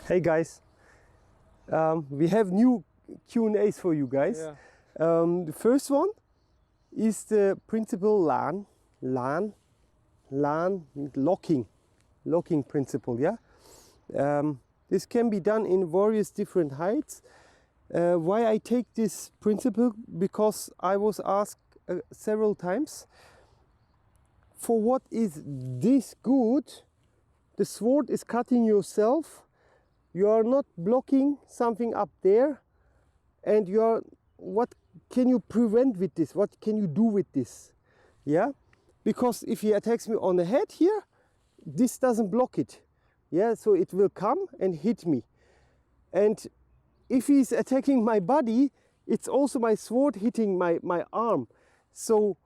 Hey guys, we have new Q&As for you guys. Yeah. The first one is the principle LAN locking principle. Yeah, this can be done in various different heights. Why I take this principle? Because I was asked several times, for what is this good? The sword is cutting yourself. You are not blocking something up there, and what can you prevent with this? What can you do with this? Yeah, because if he attacks me on the head here, this doesn't block it. Yeah, so it will come and hit me. And if he's attacking my body, it's also my sword hitting my arm. So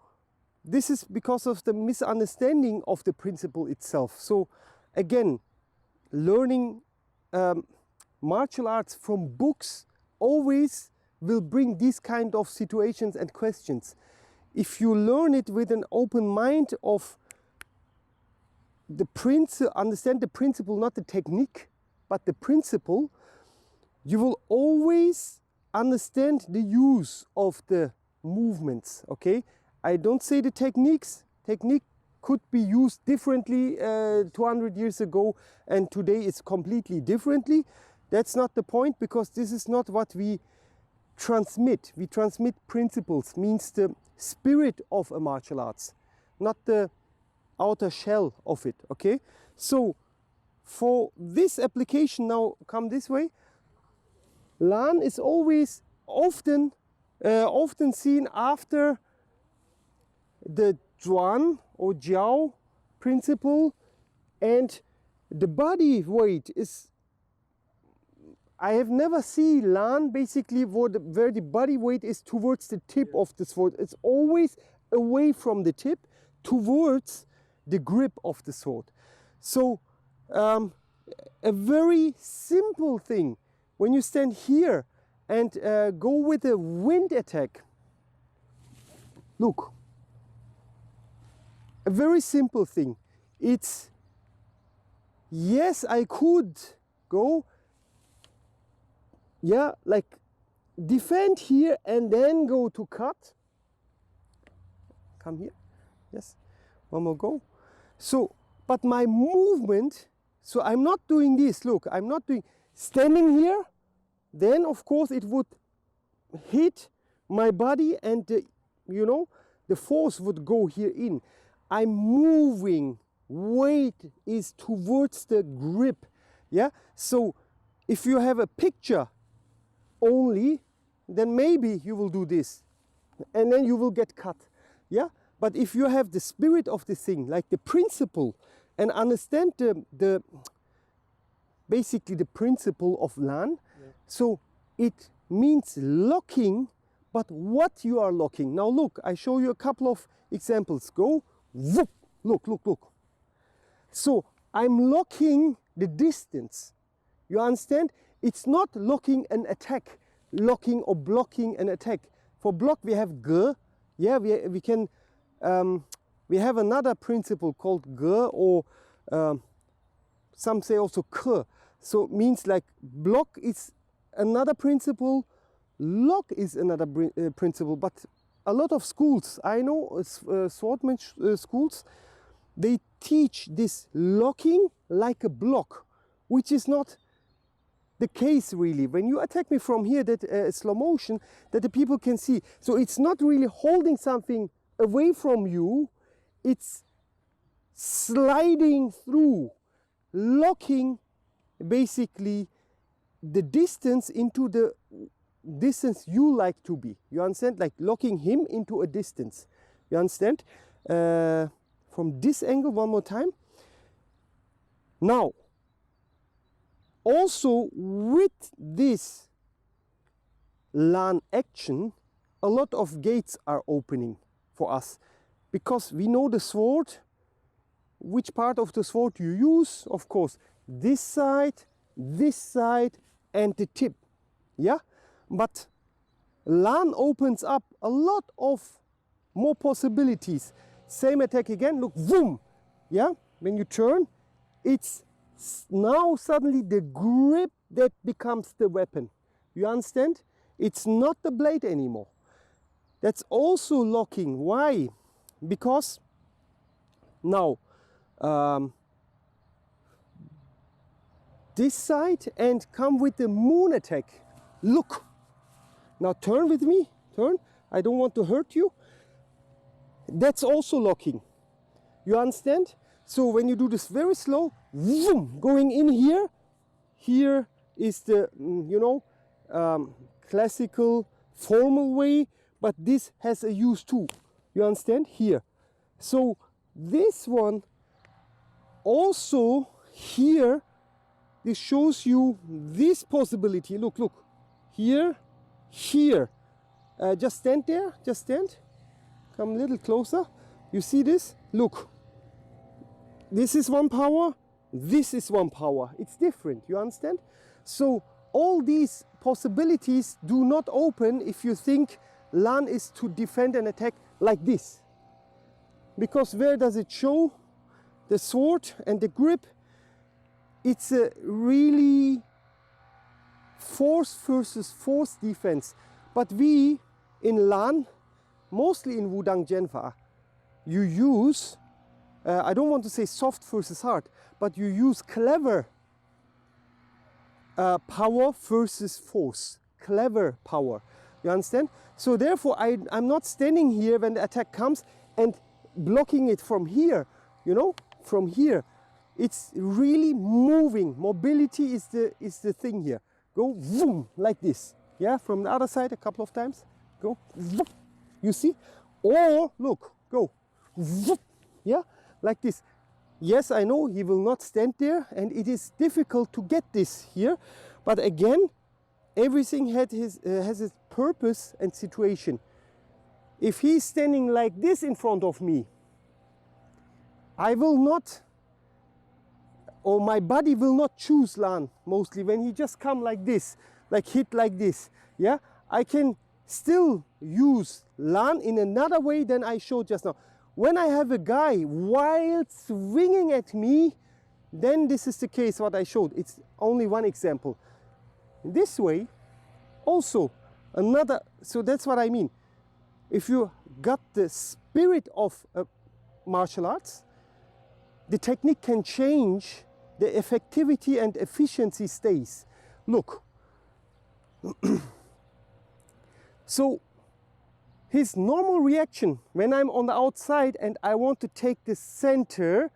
this is because of the misunderstanding of the principle itself. So again, learning martial arts from books always will bring these kind of situations and questions. If you learn it with an open mind of the principle, understand the principle, not the technique, but the principle, you will always understand the use of the movements. Okay, I don't say the techniques. Technique could be used differently 200 years ago, and today it's completely differently. That's not the point, because this is not what we transmit. We transmit principles, means the spirit of a martial arts, not the outer shell of it. Okay, so for this application, now come this way. LAN is always often seen after the Zhuan or Jiao principle, and the body weight is, I have never seen LAN basically where the body weight is towards the tip of the sword. It's always away from the tip towards the grip of the sword. So a very simple thing, when you stand here and go with a wind attack, look, a very simple thing. It's, yes, I could go, yeah, like defend here and then go to cut. Come here, yes, one more go. So, but my movement, so I'm not doing this, look, I'm not doing, standing here, then of course it would hit my body and the force would go here in. I'm moving, weight is towards the grip. Yeah, so if you have a picture only, then maybe you will do this and then you will get cut. Yeah, but if you have the spirit of the thing, like the principle, and understand the basically the principle of LAN, yeah. So it means locking, but what you are locking. Now look, I show you a couple of examples. Go, whoop, look. So I'm locking the distance. You understand? It's not locking an attack, locking or blocking an attack. For block we have G. Yeah, we can, we have another principle called G, or some say also K. So it means like block is another principle, lock is another principle. But a lot of schools, I know swordsman schools, they teach this locking like a block, which is not the case really. When you attack me from here, that slow motion, that the people can see. So it's not really holding something away from you, it's sliding through, locking basically the distance into the distance you like to be. You understand? Like locking him into a distance. You understand? From this angle, one more time. Now, also with this LAN action, a lot of gates are opening for us, because we know the sword, which part of the sword you use, of course, this side, and the tip. Yeah, but LAN opens up a lot of more possibilities. Same attack again, look, boom. Yeah, when you turn, it's now suddenly the grip that becomes the weapon. You understand? It's not the blade anymore. That's also locking. Why? Because now this side and come with the moon attack. Look. Now turn with me. Turn. I don't want to hurt you. That's also locking. You understand? So when you do this very slow, vroom, going in here, here is the, you know, classical formal way, but this has a use too. You understand? Here. So this one also here, this shows you this possibility. Look, look. Here, here. Just stand there. Just stand. Come a little closer. You see this? Look. This is one power. This is one power. It's different. You understand? So all these possibilities do not open if you think LAN is to defend and attack like this. Because where does it show? The sword and the grip. It's a really force versus force defense. But we in LAN, mostly in Wudang Genfa, you use, I don't want to say soft versus hard, but you use clever power versus force. Clever power. You understand? So therefore, I'm not standing here when the attack comes and blocking it from here, you know, from here. It's really moving. Mobility is the thing here. Go boom, like this. Yeah, from the other side a couple of times. Go, zoom, you see? Or look, go, zoom, yeah, like this. Yes, I know he will not stand there, and it is difficult to get this here. But again, everything has its purpose and situation. If he's standing like this in front of me, I will not, or my body will not choose LAN mostly when he just come like this, like hit like this. Yeah, I can still use LAN in another way than I showed just now. When I have a guy while swinging at me, then this is the case what I showed. It's only one example. This way, also another, so that's what I mean. If you got the spirit of martial arts, the technique can change, the effectivity and efficiency stays. Look. So his normal reaction when I'm on the outside and I want to take the center,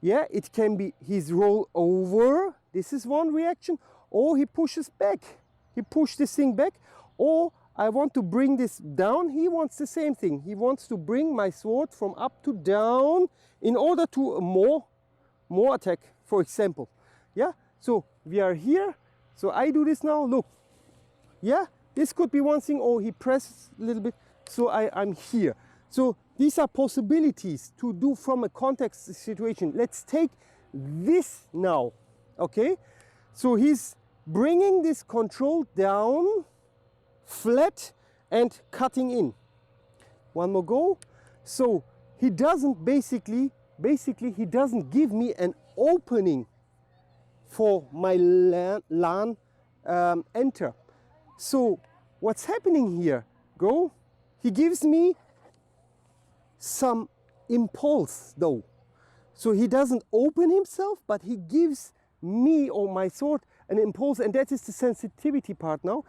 yeah, it can be he's roll over, this is one reaction, or he pushes back, he pushed this thing back, or I want to bring this down, he wants the same thing, he wants to bring my sword from up to down in order to more attack, for example. Yeah, so we are here, so I do this now, look, yeah, this could be one thing, or he presses a little bit, so I'm here. So these are possibilities to do from a context situation. Let's take this now, okay? So he's bringing this control down, flat, and cutting in. One more go. So he doesn't basically he doesn't give me an opening for my LAN enter. So what's happening here? Go. He gives me some impulse though. So he doesn't open himself, but he gives me or my sword an impulse, and that is the sensitivity part now.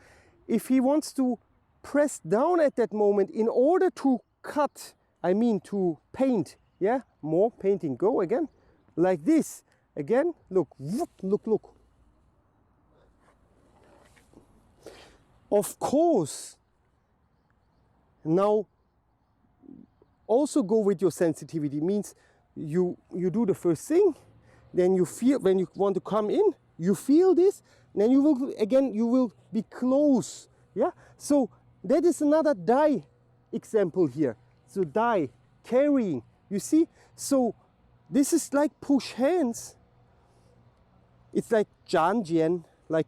If he wants to press down at that moment in order to cut, I mean to paint, yeah, more painting, go again, like this, again, look, look, look. Of course, now also go with your sensitivity, means you do the first thing, then you feel, when you want to come in, you feel this, then you will, again, you will be close, yeah? So that is another die example here. So die, carrying, you see? So this is like push hands. It's like Janjian, like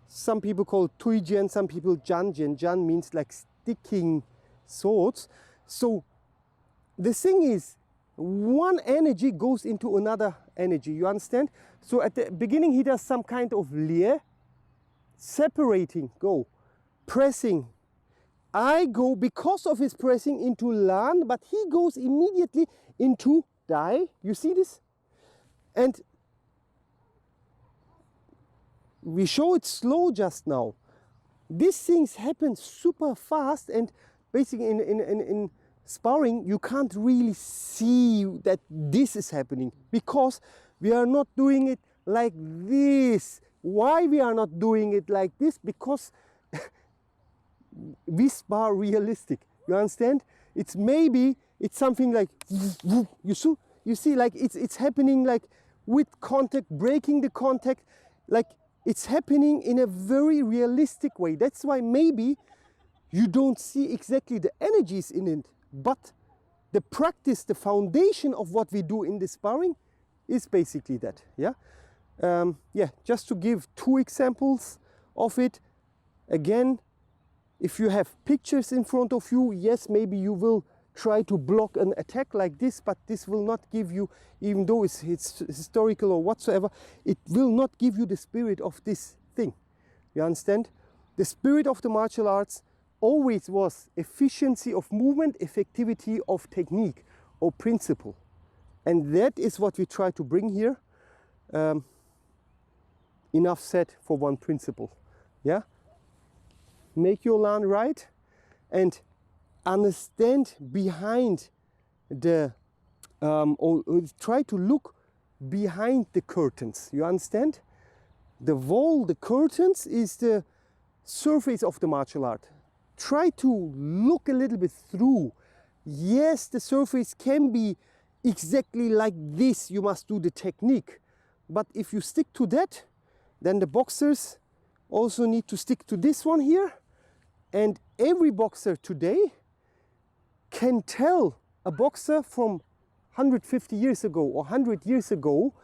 some people call it Tuijian, some people Janjian. Jan means like sticking swords. So the thing is, one energy goes into another energy, you understand? So at the beginning he does some kind of layer, separating, go, pressing. I go, because of his pressing, into LAN, but he goes immediately into die. You see this? And we show it slow just now. These things happen super fast, and basically in sparring you can't really see that this is happening because we are not doing it like this. Why we are not doing it like this? Because we spar realistic, you understand? It's maybe it's something like you see like it's happening like with contact, breaking the contact, like it's happening in a very realistic way. That's why maybe you don't see exactly the energies in it, but the practice, the foundation of what we do in the sparring is basically that. Yeah, yeah, just to give 2 examples of it. Again, if you have pictures in front of you, yes, maybe you will try to block an attack like this, but this will not give you, even though it's historical or whatsoever, it will not give you the spirit of this thing. You understand? The spirit of the martial arts always was efficiency of movement, effectivity of technique or principle. And that is what we try to bring here. Enough said for one principle. Yeah? Make your LAN right and understand behind the, or try to look behind the curtains. You understand? The wall, the curtains is the surface of the martial art. Try to look a little bit through. Yes, the surface can be exactly like this. You must do the technique. But if you stick to that, then the boxers also need to stick to this one here. And every boxer today can tell a boxer from 150 years ago or 100 years ago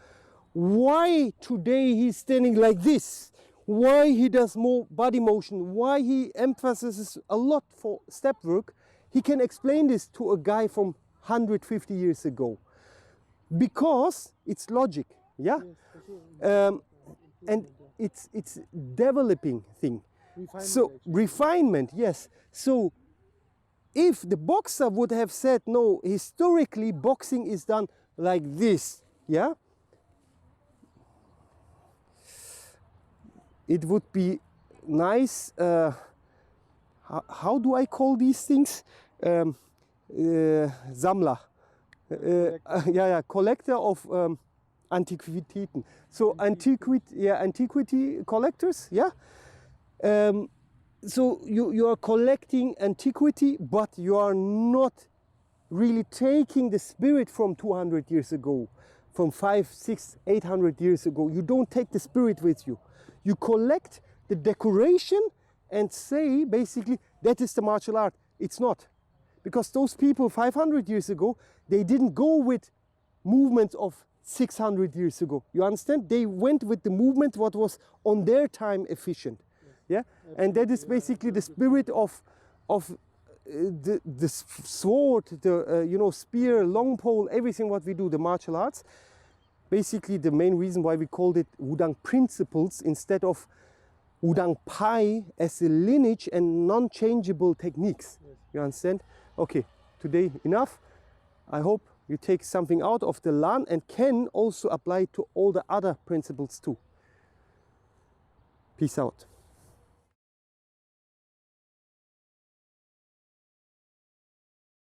why today he's standing like this, why he does more body motion, why he emphasizes a lot for step work. He can explain this to a guy from 150 years ago because it's logic. Yeah, and it's developing thing. Refinement, so actually. Refinement, yes. So if the boxer would have said, no, historically boxing is done like this, yeah, it would be nice. How do I call these things? Sammler, collector of Antiquitäten. So antiquity collectors, yeah. So you are collecting antiquity, but you are not really taking the spirit from 200 years ago, from 500, 600, 800 years ago. You don't take the spirit with you. You collect the decoration and say basically that is the martial art. It's not. Because those people 500 years ago, they didn't go with movements of 600 years ago. You understand? They went with the movement what was on their time efficient. Yeah, and that is basically the spirit of the sword, the spear, long pole, everything what we do, the martial arts. Basically, the main reason why we called it Wudang principles instead of Wudang Pai as a lineage and non-changeable techniques. Yes. You understand? Okay, today enough. I hope you take something out of the LAN and can also apply to all the other principles too. Peace out.